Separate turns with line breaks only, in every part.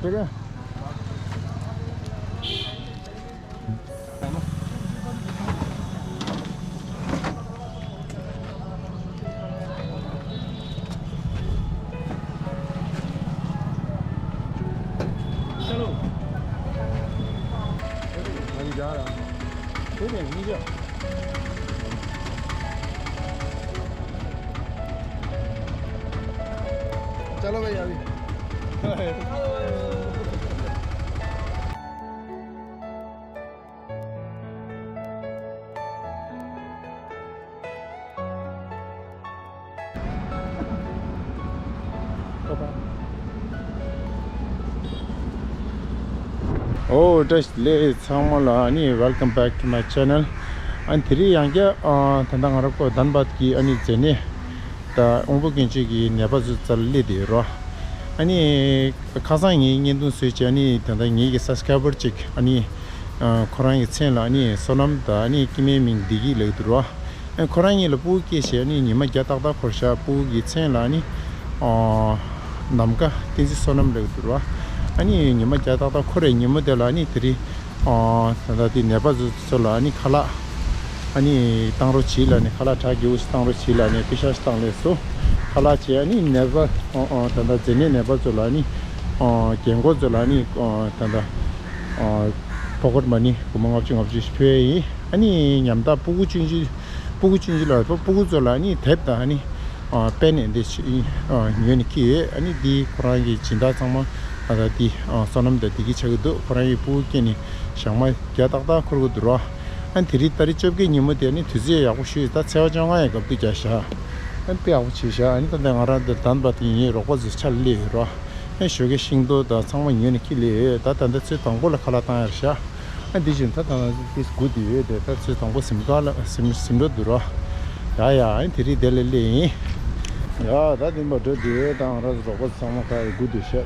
फिर चलो अभी जा रहा ठीक है नीचे चलो भाई अभी Oh, just late. Welcome back to my channel. And today, I'm going to Danbat ki ani jene ta ongbo kinchi ki nyaba zu zalli de ro. Ani kazan yi ngendun suichi ani tanda ngi ki subscriber chik ani korang yi chen la ani sonam da ani kime ming digi le dro. Ani korang yi la bu ki she ani nima gyatak da korsha bu ki chen la ani namka tinsi sonam le dro. 아니 니마 자다다 코레 니모델 아니 들이 다다디 네바즈 솔라 아니 칼라 아니 땅로 치라니 칼라 자기 우스 땅로 치라니 피샤스 땅레소 칼라 치 아니 네바 다다 제네 네바 솔라니 겐고 솔라니 다다 포거마니 구멍 없징 없지 스페이 아니 냠다 부구진지라 부구 솔라니 됐다 아니 펜인데 유니키 아니 디 코라기 진다 정말 아다디 소놈데 디기 차기도 프라이 부케니 샹마 갸닥다 그러고 들어와 한 드리따리 접게 님어되니 드지에 야구시다 세워정아에 겁디 자샤 한 뼈하고 치샤 아니다 내가라들 단바티 로고즈 찰리로 한 쇼게 싱도다 상마 인연이 길리 다단데 치 당고라 칼라타샤 한 디진타 다 디스 구디에 데타 치 당고 심가라 심심도 들어 야야 한 드리 델리 야 다디 뭐도 디에 당라즈 로고즈 상마가 구디샤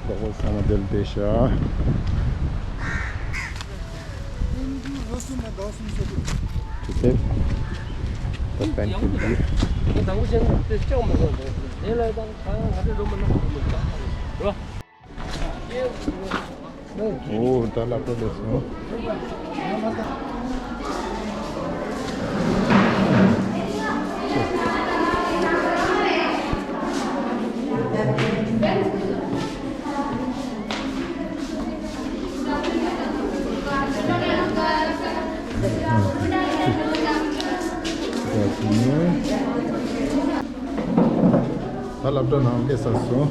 Double sama del deixa. Tuh, tekan kiri. Oh, dah lah perlu semua. Kalau ada nama dia sesuatu,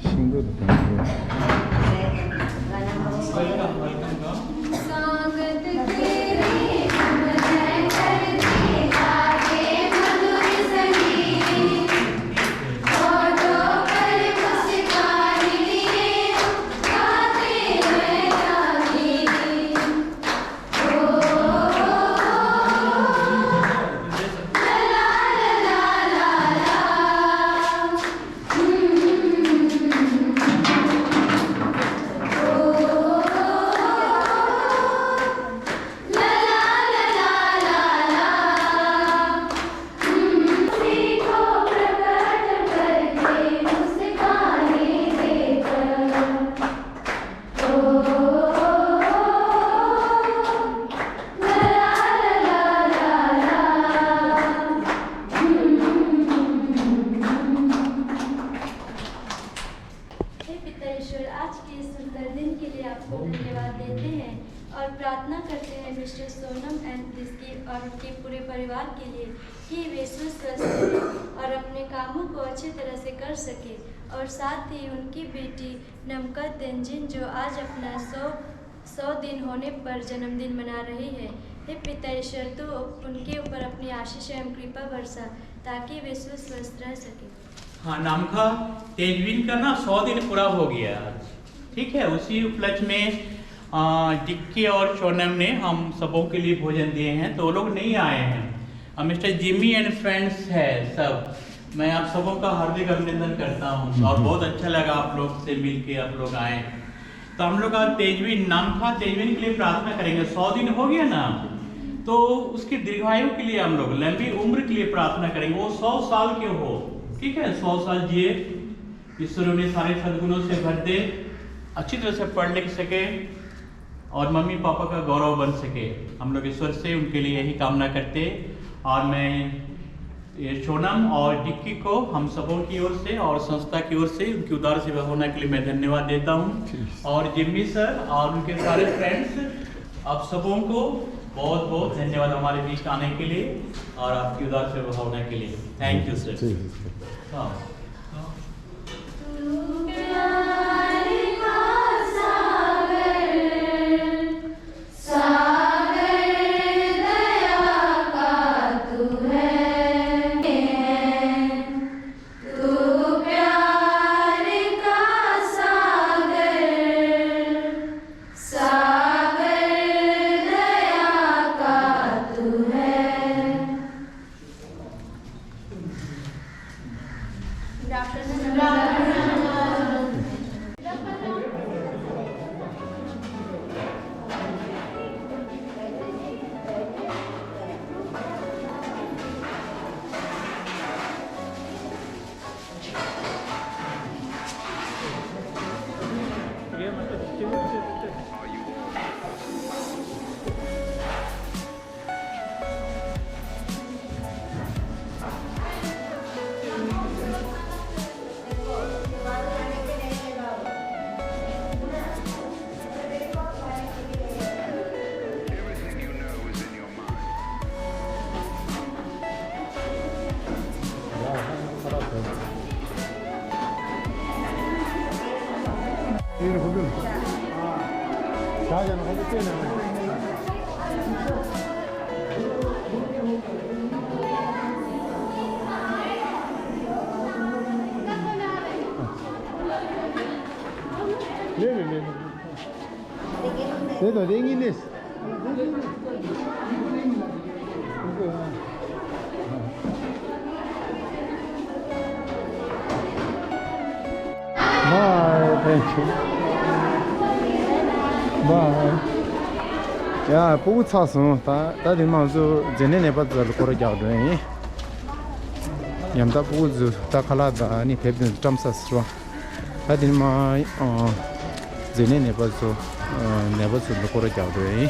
singgur tu.
और प्रार्थना करते हैं mister Sonam and और उनके पूरे परिवार के लिए कि वे स्वस्थ रहे और अपने कामों को अच्छी तरह से कर सके और साथ ही उनकी बेटी नमका तेंजिन जो आज अपना 100 दिन होने पर जन्मदिन मना रही है। हे पिता ईश्वर तो उनके ऊपर अपनी आशीष एवं कृपा बरसा ताकि वे स्वस्थ रह सके।
हाँ, नमका तेजवीन का ना 100 दिन पूरा हो गया आज, ठीक है। उसी उपलक्ष्य में डिक्की और सोनम ने हम सबों के लिए भोजन दिए हैं, तो वो लोग नहीं आए हैं। मिस्टर जिमी एंड फ्रेंड्स है सब, मैं आप सबों का हार्दिक अभिनंदन करता हूँ और बहुत अच्छा लगा आप लोग से मिल के आप लोग आए। तो हम लोग का तेजवीन नाम था, तेजवीन के लिए प्रार्थना करेंगे। 100 दिन हो गया ना, तो उसकी दीर्घायु के लिए हम लोग लंबी उम्र के लिए प्रार्थना करेंगे, वो 100 साल के हो, ठीक है, 100 साल जिए, ईश्वर उन्हें सारे सद्गुणों से भर दे, अच्छी तरह से पढ़ लिख सके और मम्मी पापा का गौरव बन सके। हम लोग ईश्वर से उनके लिए यही कामना करते। और मैं ये सोनम और डिक्की को हम सबों की ओर से और संस्था की ओर से उनकी उदार सेवा होने के लिए मैं धन्यवाद देता हूँ। और जिम्मी सर और उनके सारे फ्रेंड्स, आप सबों को बहुत बहुत धन्यवाद हमारे बीच आने के लिए और आपकी उदार सेवा होने के लिए। Thank you sir. हाँ।
이거 보면 자자는 거기 때문에 네네네 그래도 랭이네스 Bye, thank you. Bye. 야, 보고 차서 다 되면서 전에 받을 거를 잡더니 얌다 보고 다 칼라다 아니 대변 좀 샀어. 다 되면 전에 받서 내버서 거를 잡더니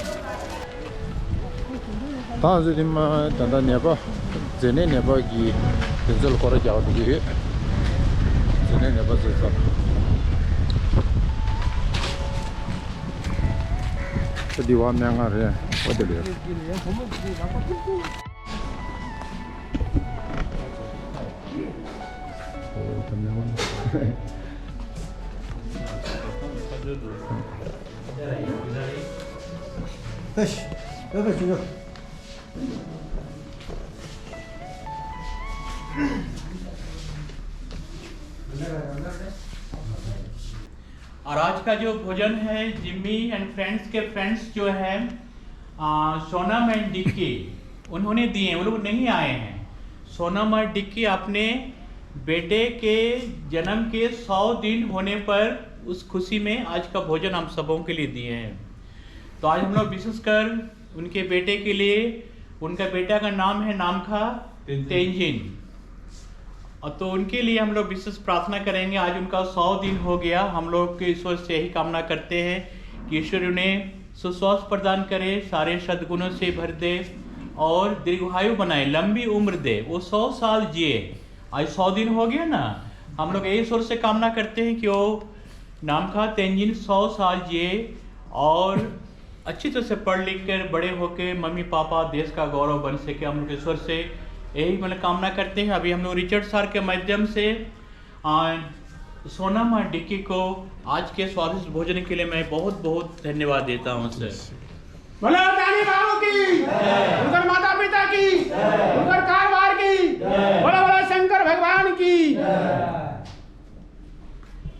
다 되면 단다 내버 전에 내버기 된절 거를 잡더니 전에 내버서 Diwa mengar ya, waduh lihat. Oh, teman. Hesh, apa sih?
और आज का जो भोजन है जिम्मी एंड फ्रेंड्स के फ्रेंड्स जो है सोनम एंड डिक्की उन्होंने दिए हैं, वो लोग नहीं आए हैं। सोनम और डिक्की अपने बेटे के जन्म के 100 दिन होने पर उस खुशी में आज का भोजन हम सबों के लिए दिए हैं। तो आज हम लोग विशेषकर उनके बेटे के लिए, उनका बेटा का नाम है नामखा तेंजिन, और तो उनके लिए हम लोग विशेष प्रार्थना करेंगे। आज उनका 100 दिन हो गया। हम लोग के ईश्वर से यही कामना करते हैं कि ईश्वर उन्हें सुस्वास्थ्य प्रदान करे, सारे सद्गुणों से भर दे और दीर्घायु बनाए, लंबी उम्र दे, वो 100 साल जिए। आज 100 दिन हो गया ना, हम लोग यही ईश्वर से कामना करते हैं कि वो नामखा तेंजिन 100 साल जिए और अच्छी तरह से पढ़ लिख कर बड़े होकर मम्मी पापा देश का गौरव बन सके। हम लोग ईश्वर से यही मतलब कामना करते हैं। अभी हम लोग रिचर्ड सर के माध्यम से सोनम और डिक्की को आज के स्वादिष्ट भोजन के लिए मैं बहुत बहुत धन्यवाद देता हूँ सर।
बोलो दानी बाबू की, उनकर माता पिता की, उनकर कारवार की, बोलो बोलो शंकर भगवान की।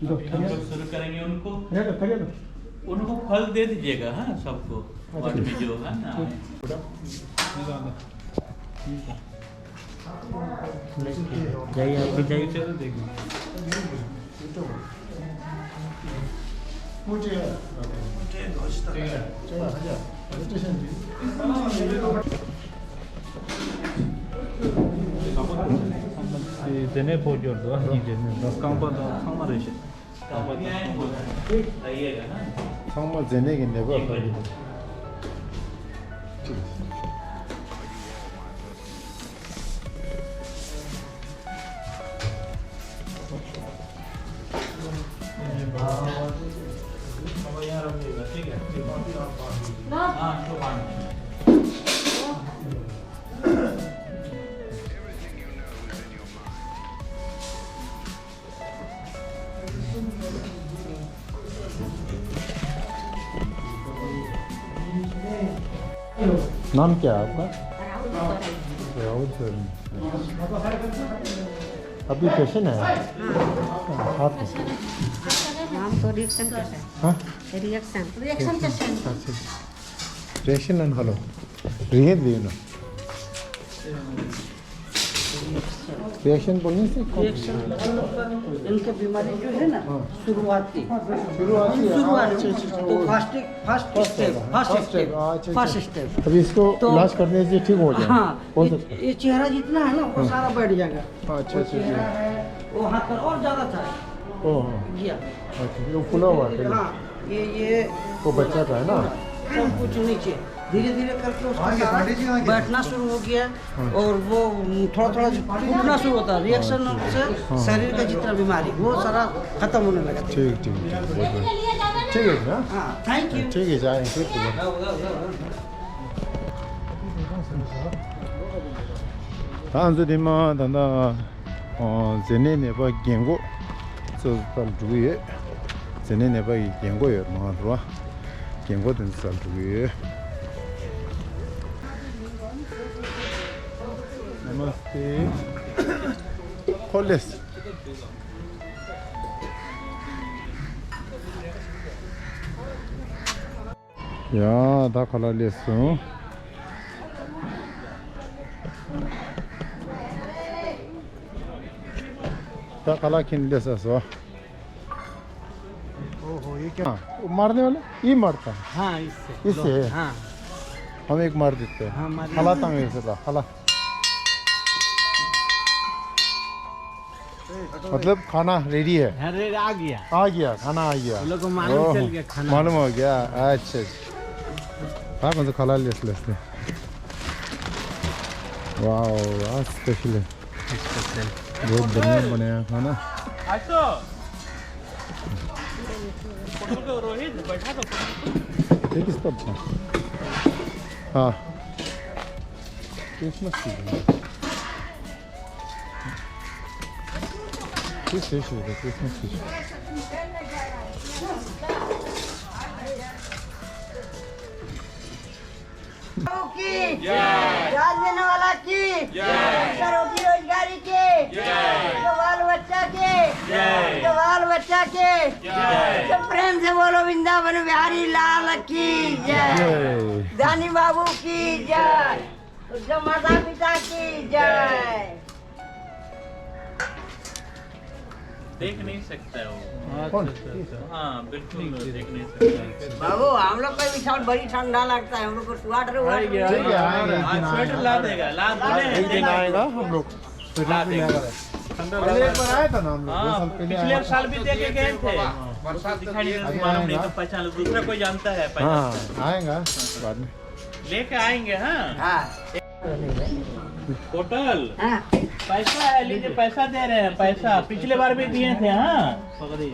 हम लोग शुरू करेंगे उनको फल दे दीजिएगा। हाँ, सबको और भी जो है ना जाइए, आप भी जाइए।
मुझे चला 하자.
Dene 보여줘. 이제는 깜빡도 상마르시.
정말 제네게 내가 빨리. नाम क्या है आपका? राहुल सर। अभी पेशेंट है? हाँ।
नाम तो रिएक्शन कैसा है?
हाँ?
Reaction
ration and hello react दियो ना रिएक्शन बोलने से
इनके बीमारी जो है ना शुरुआती
शुरुआती
तो फर्स्ट स्टेप
अभी इसको
तो-
इलाज करने से ठीक हो जाए
हाँ
हो सकता है
ये चेहरा जितना है ना वो सारा बैठ जाएगा
अच्छा अच्छा
चेहरा
अच्छा
है वो हाथ पर और ज्यादा था
ओह
गया
अच्छा ये फुला हुआ है
हाँ ये
वो बच्चा का है ना
सब कुछ नीचे धीरे धीरे करके उसका सारा बैठना शुरू हो गया और वो थोड़ा थोड़ा उठना शुरू होता है रिएक्शन से शरीर का जितना बीमारी वो सारा खत्म होने लगा
ठीक ठीक बहुत बढ़िया ठीक है ना
हाँ थैंक यू
ठीक है जाएंगे फिर 다음 주디마 단다 제네네바 겐고 저살 주위에 제네네바 이 겐고요 마르와 겐고든 살 주위에 नमस्ते 콜레스 야, 다 갈라리했어. 다 갈라킨 लेसो ओहो ये क्या मारने वाला ये मारता
हाँ
इससे
हाँ
हम एक मार देते हैं
हाँ, मार
हलाता हूँ ऐसे हला मतलब खाना रेडी है
अरे आ गया
खाना आ गया
लोग को मालूम
ओह,
चल गया खाना
मालूम हो गया अच्छा हाँ कौन सा खाला लेस वाओ आज स्पेशल है बहुत बढ़िया बनाया खाना ये किस पर था हाँ क्रिसमस की क्रिसमस की
राज देने वाला की रोटी रोजगारी के बाल बच्चा के सब प्रेम से बोलो वृंदावन बिहारी लाल की जय दानी बाबू की जय उसके माता पिता की जय
देख नहीं सकता है वो
कौन
हाँ बिल्कुल देख नहीं सकता
बाबू हम लोग को विशाल बड़ी ठंडा लगता है हम लोग को स्वेटर
ठीक है आएंगे
स्वेटर ला देगा ला बोले हैं,
एक दिन आएगा हम लोग
ला देगा
पहले एक बार आया था ना हम लोग 2
हाँ
साल पहले
पिछले
आया
साल भी दे के गए थे दिखाई नहीं देता, मालूम नहीं तो पहचान लो, दूसरा कोई जानता है पहचान
हाँ आएगा बाद में
लेके आएंगे हाँ
हाँ
होटल
हाँ
पैसा है लीजिए पैसा दे रहे हैं पैसा पिछले बार भी दिए थे हाँ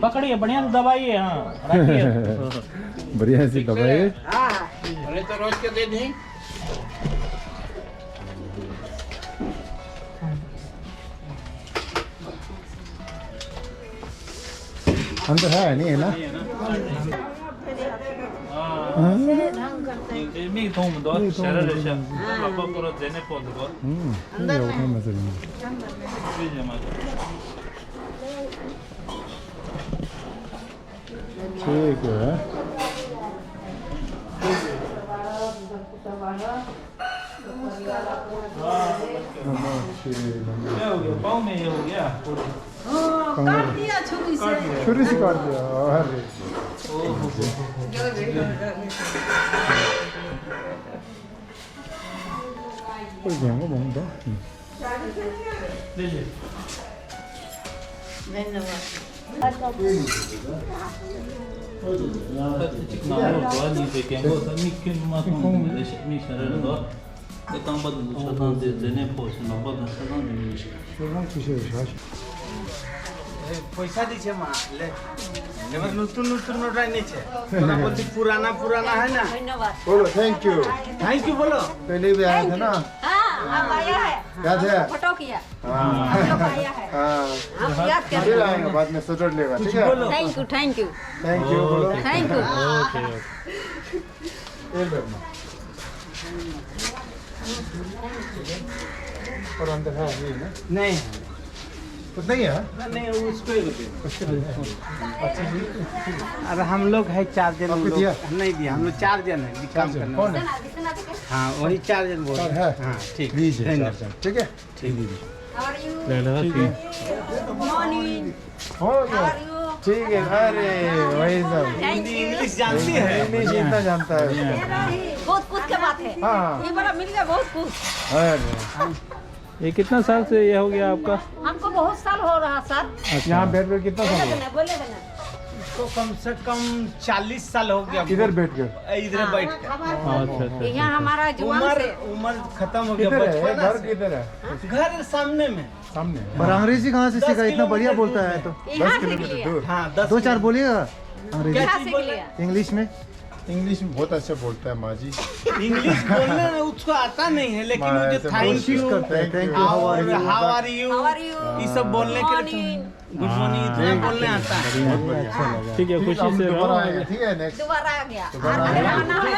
पकड़िए बढ़िया से दबाइए हाँ रखिए
बढ़िया सी दवाई
हाँ
अरे तो रोज के दे दी
अंदर है नहीं है ना
मी 도움도 잘하셔. 바꿔로 되네 포도고.
ये उठने में से ठीक है
हो गया पाँव में ये हो गया
काट दिया छुरी से काट दिया अरे कोई गेंगो 뭔가
पैसा दीजिए माँ ले এবার নতুন নতুন নোটাই নিচে তোরা বলছি পুরানা পুরানা है ना
बोलो थैंक यू
बोलो
पहले भी आया था ना
अब आया है
याद है
फोटो किया
हाँ
आया है
हाँ
हम याद कर
फिर आएंगे बाद में स्वेटर लेगा ठीक है
थैंक यू
थैंक यू बोलो
थैंक यू
ये लो और अंदर है ये ना
नहीं
कुछ नहीं है
नहीं उसको ही अरे हम लोग है 4 जन
आपको दिया?
नहीं दिया हम लोग 4 जन है काम करने
कौन है
हाँ वही 4 जन बोल
चार है
हाँ ठीक
लीजिए
धन्यवाद।
चार ठीक है
ठीक
और यू
मॉर्निंग हो
और
गया
यू
ठीक है अरे वही सब
थैंक यू
इंग्लिश जानती है
इंग्लिश इतना जानता है
बहुत कुछ के बात है
हाँ
ये बड़ा मिल गया बहुत कुछ
अरे
ये कितना साल से ये हो गया आपका?
हमको बहुत साल हो रहा सर
यहाँ बैठ कर कितना साल हुआ?
बोलेगा ना
तो कम से कम 40 साल हो गया
इधर बैठ कर
इधर बैठ कर
अच्छा अच्छा
यहाँ हमारा जुबान से
उम्र खत्म हो गया
किधर है
बचपन
घर किधर है
घर सामने में
सामने
और अंग्रेजी कहाँ से सीखा? इतना बढ़िया बोलता है तो
यहाँ से लिया
दूर
हाँ 10
दो चार बोलिएगा अंग्रेजी
यहाँ से लिया
इंग्लिश में।
इंग्लिश में बहुत अच्छा बोलता है माँ जी
इंग्लिश बोलने में उसको आता नहीं है लेकिन वो जो थैंक
कोशिश
यू
करता है thank you
how are you
How are you?
ये सब बोलने के लिए गुड मॉर्निंग इतना बोलने आता है
ठीक है, खुशी से रहो।
दोबारा आएंगे ठीक है नेक्स्ट
दोबारा आ गया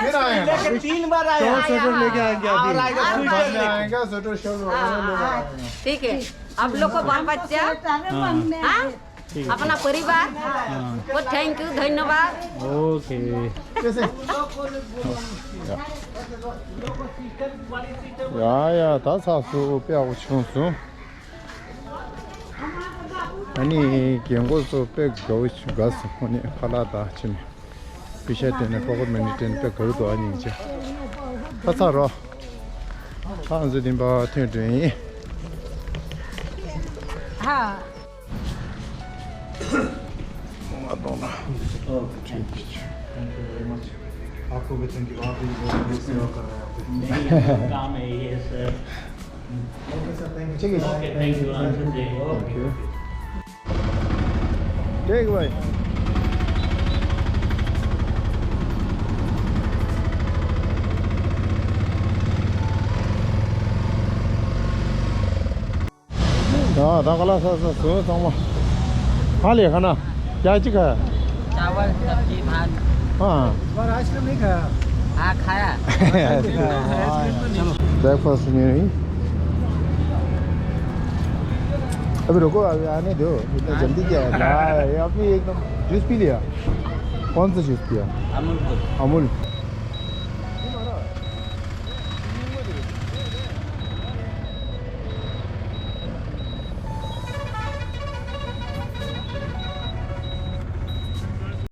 फिर आएंगे
लेकिन 3 बार आया
तो स्वेटर लेके आएंगे
और
अभी।
आएगा
बाद
स्वेटर
में
लेके।
आएगा स्वेटर शर्ट
ठीक है अब लोग को बाल बच्चा हाँ? अपना परिवार को थैंक यू धन्यवाद
ओके
कैसे 야야 다 사수 빼고 청수 아니 경고서 빼 겨우 가서 오늘 하나다 지금 비셔트는 포그맨이든 빼 거도 아니 이제 사사로 한즈딘 바 텐드니
हाँ
마도나
आपको वेतन की वहाँ भी बहुत सेवा कर रहे हैं
काम है ये सर
ठीक है
okay thank you answer they
thank you ठीक भाई 야, 나가라 사서 정말 खाली खाना क्या चीज खाया
चावल सब्जी भात
हाँ
और आइसक्रीम नहीं खाया?
हाँ खाया
ब्रेकफास्ट नहीं हुई अभी रुको अभी आने दो इतना जल्दी क्या है ये आपने एकदम जूस पी लिया कौन सा जूस पिया
अमूल को
अमूल